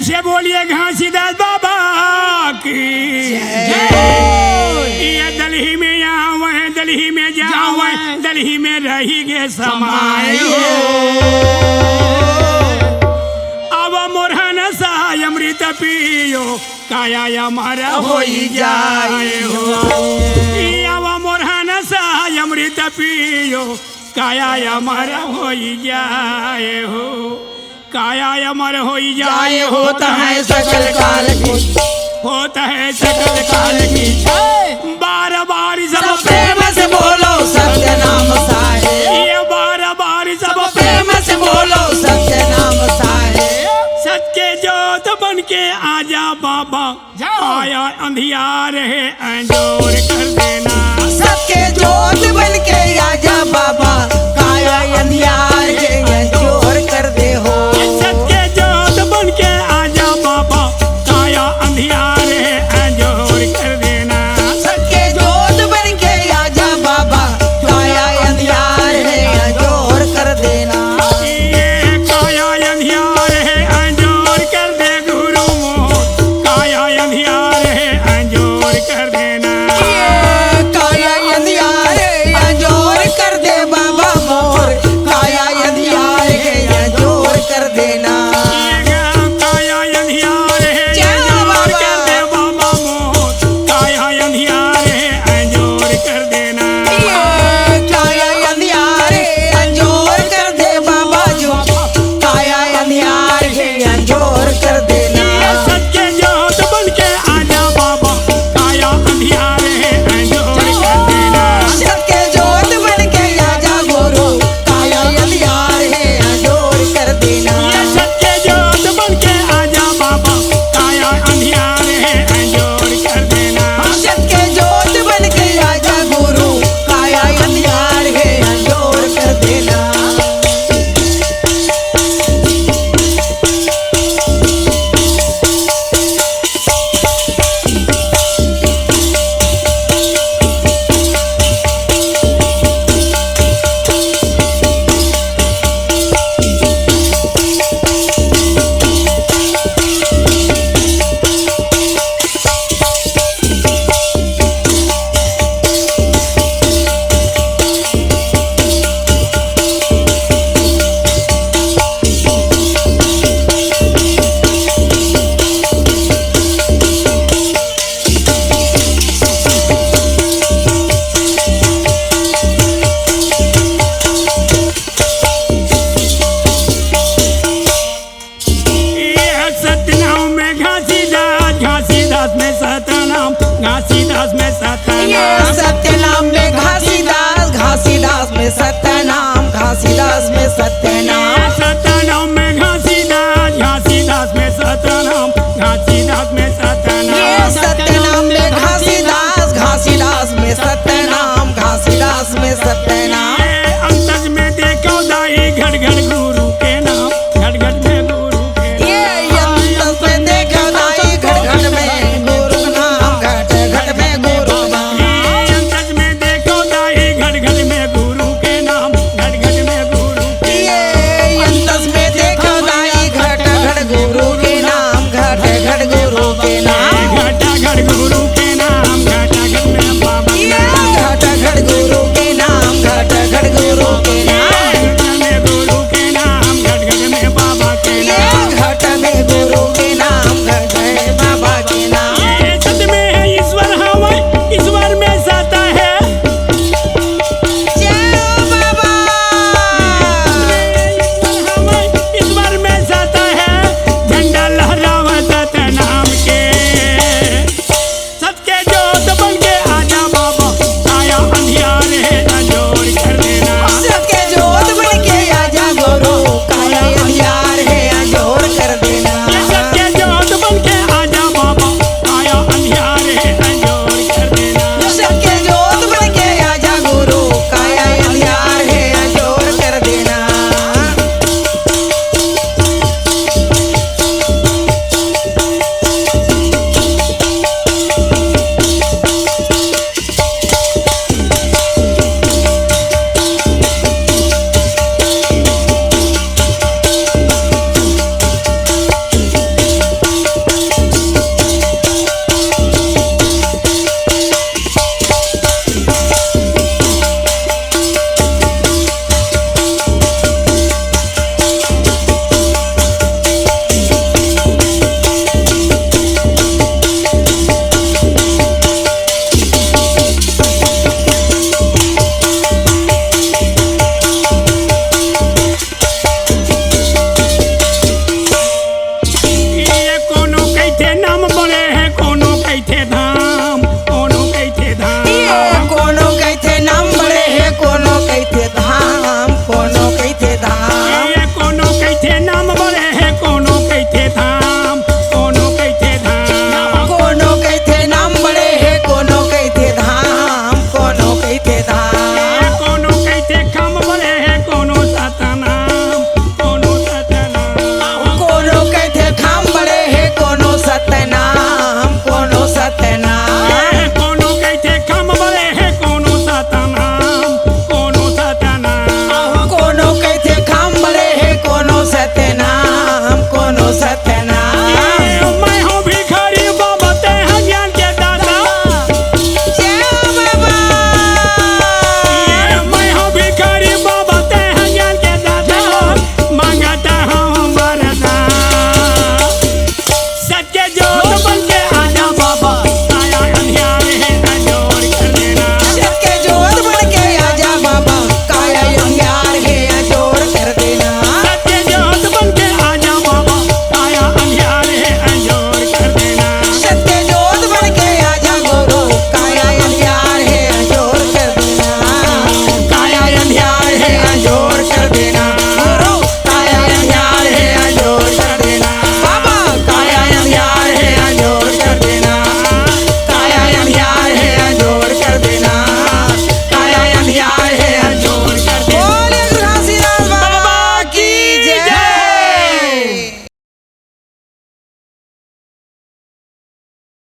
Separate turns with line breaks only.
से बोलिए घासीदास बाबा की ये दलही में यहाँ वह दलही में जाओ दलही में रही गे समाए अब मोरहन साय अमृत पियो काया अमर हो जाए हो अब मोरहन साय अमृत पियो काया अमर हो जाए हो काया अमर हो जाए
होता है सकल काल की
होता है सकल काल की बार बार सब
प्रेम से बोलो सत्य नाम साहे
ये बार बार सब
प्रेम से बोलो सत्य नाम साहे
सच्चे जोत बन के आजा बाबा आया अंधियार है अंजोर कर देना
सत्य जोत बन